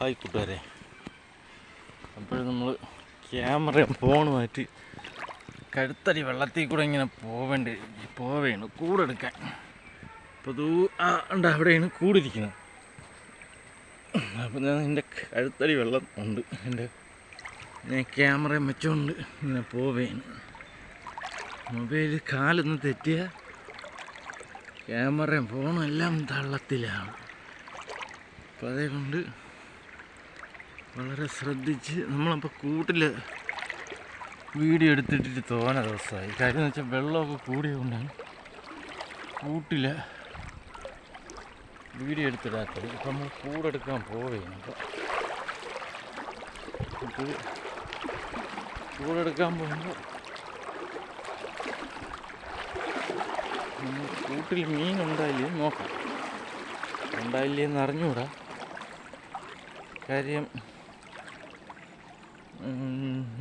Hi കൂട്ടുകാരെ, അപ്പോൾ നമ്മൾ ക്യാമറയും ഫോണുമായിട്ട് കഴുത്തടി വെള്ളത്തിൽ കൂടെ ഇങ്ങനെ പോവേണ് കൂടെടുക്കാൻ. അപ്പോൾ ഉണ്ട്, അവിടെയാണ് കൂടിരിക്കുന്നത്. അപ്പോൾ എൻ്റെ കഴുത്തടി വെള്ളം ഉണ്ട്, ഞാൻ ക്യാമറയും വെച്ചുകൊണ്ട് ഇങ്ങനെ പോവേണ്. മൊബൈൽ കാലൊന്ന് തെറ്റിയ ക്യാമറയും ഫോണും എല്ലാം തള്ളത്തിലാണ്. അപ്പം അതേകൊണ്ട് വളരെ ശ്രദ്ധിച്ച് നമ്മളപ്പോൾ കൂട്ടിൽ വീഡിയോ എടുത്തിട്ട് തോന ദിവസമായി. കാര്യം എന്ന് വെച്ചാൽ വെള്ളമൊക്കെ കൂടിയതുകൊണ്ടാണ് കൂട്ടിൽ വീഡിയോ എടുത്തിടാത്തത്. അപ്പം നമ്മൾ കൂടെടുക്കാൻ പോവുകയാണ്. അപ്പോൾ കൂടെടുക്കാൻ പോകുമ്പോൾ നമ്മൾ കൂട്ടിൽ മീൻ ഉണ്ടായില്ലേ നോക്കാം. ഉണ്ടായില്ലേന്ന് അറിഞ്ഞുകൂടാ. കാര്യം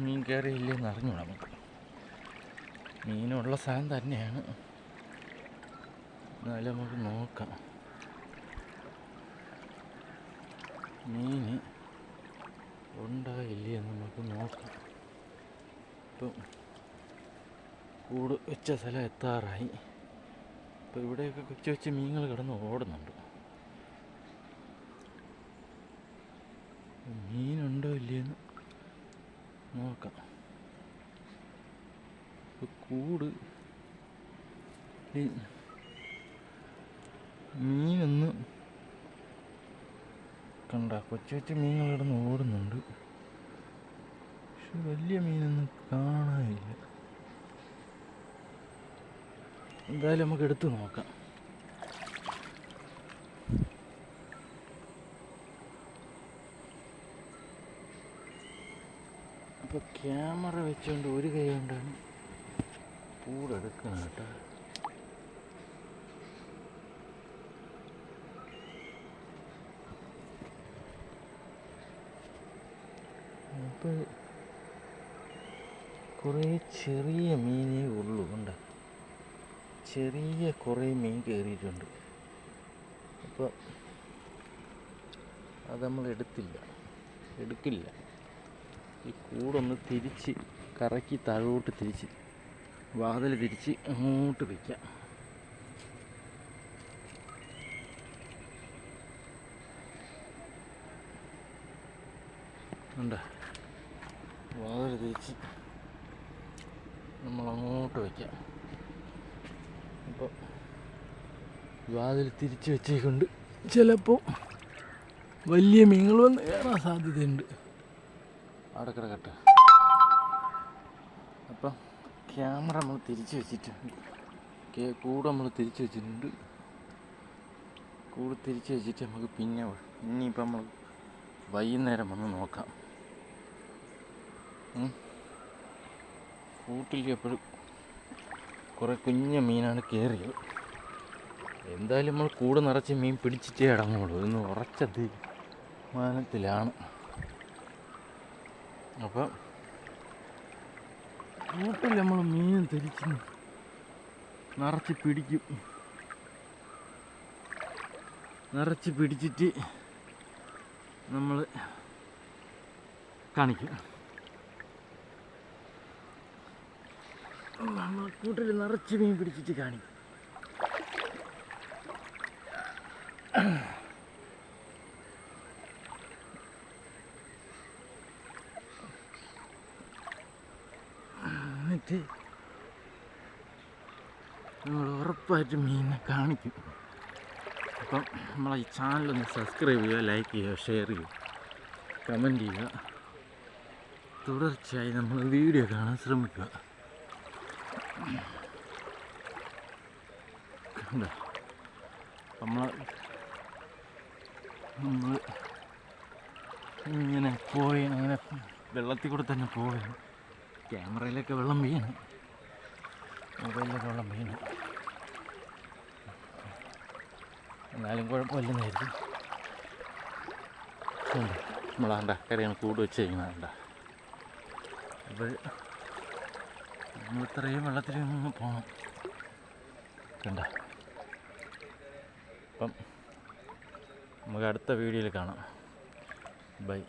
മീൻ കയറിയില്ലെന്ന് അറിഞ്ഞൂടാ. നമുക്ക് മീനുള്ള സാധനം തന്നെയാണ്, എന്നാലും നമുക്ക് നോക്കാം. മീൻ ഉണ്ടായില്ലേ എന്ന് നമുക്ക് നോക്കാം. ഇപ്പം കൂട് വെച്ച സ്ഥലം എത്താറായി. ഇപ്പം ഇവിടെയൊക്കെ കൊച്ചു മീനുകൾ കിടന്ന് ഓടുന്നുണ്ട്. മീനുണ്ടോ ഇല്ലയെന്ന് നോക്കാം. കൂട് മീനൊന്ന് കണ്ട കൊച്ചു മീനുകൾ കിടന്ന് ഓടുന്നുണ്ട്. പക്ഷെ വലിയ മീനൊന്നും കാണാനില്ല. എന്തായാലും നമുക്ക് എടുത്ത് നോക്കാം. അപ്പോൾ ക്യാമറ വെച്ചുകൊണ്ട് ഒരു കൈ കൊണ്ടാണ് കൂടെടുക്കുന്നത് കേട്ടോ. അപ്പോൾ കുറേ ചെറിയ മീനേ ഉള്ളൂ. കണ്ട ചെറിയ കുറേ മീൻ കയറിയിട്ടുണ്ട്. അപ്പോൾ അത് നമ്മൾ എടുക്കില്ല. ഈ കൂടൊന്ന് തിരിച്ച് കറക്കി താഴോട്ട് തിരിച്ച് വാതിൽ തിരിച്ച് അങ്ങോട്ട് വയ്ക്കാം. ഉണ്ട്, വാതിൽ തിരിച്ച് നമ്മളങ്ങോട്ട് വയ്ക്കാം. അപ്പോൾ വാതിൽ തിരിച്ച് വെച്ചേക്കൊണ്ട് ചിലപ്പോൾ വലിയ മീനുകൾ വന്ന് കയറാൻ സാധ്യതയുണ്ട്. അവിടെ കിടക്കട്ടെ. അപ്പം ക്യാമറ നമ്മൾ തിരിച്ച് വെച്ചിട്ടുണ്ട്, കൂട് നമ്മൾ തിരിച്ച് വെച്ചിട്ടുണ്ട്. കൂട് തിരിച്ച് വെച്ചിട്ട് നമുക്ക് ഇനിയിപ്പം നമ്മൾ വൈകുന്നേരം വന്ന് നോക്കാം. കൂട്ടിൽ എപ്പോഴും കുറേ കുഞ്ഞ മീനാണ് കയറിയത്. എന്തായാലും നമ്മൾ കൂട് നിറച്ച് മീൻ പിടിച്ചിട്ടേ അടങ്ങുള്ളൂ എന്ന് ഉറച്ച തീരുമാനത്തിലാണ്. അപ്പം കൂട്ടിൽ നമ്മൾ മീൻ തിരിച്ച് നിറച്ച് പിടിച്ചിട്ട് നമ്മൾ കാണിക്കും. നമ്മൾ കൂട്ടിൽ നിറച്ച് മീൻ പിടിച്ചിട്ട് കാണിക്കും. എന്നിട്ട് നമ്മൾ ഉറപ്പായിട്ടും മീനിനെ കാണിക്കും. അപ്പം നമ്മളെ ഈ ചാനലൊന്ന് സബ്സ്ക്രൈബ് ചെയ്യുക, ലൈക്ക് ചെയ്യുക, ഷെയർ ചെയ്യുക, കമൻറ്റ് ചെയ്യുക. തുടർച്ചയായി നമ്മൾ വീഡിയോ കാണാൻ ശ്രമിക്കുക. നമ്മൾ ഇങ്ങനെ അങ്ങനെ വെള്ളത്തിൽ കൂടെ തന്നെ പോവുകയാണ്. ക്യാമറയിലൊക്കെ വെള്ളം വീണ്, മൊബൈലിലൊക്കെ വെള്ളം വീണ്, എന്നാലും കുഴപ്പമില്ലെന്നായിരിക്കും. നമ്മളാണ്ട കരയാണ് കൂട് വെച്ച് കഴിയുന്നതാണ്ട. അപ്പോൾ നമ്മൾ ഇത്രയും വെള്ളത്തിൽ നിന്ന് പോകണം. കണ്ട, അപ്പം നമുക്ക് അടുത്ത വീഡിയോയിൽ കാണാം. ബൈ.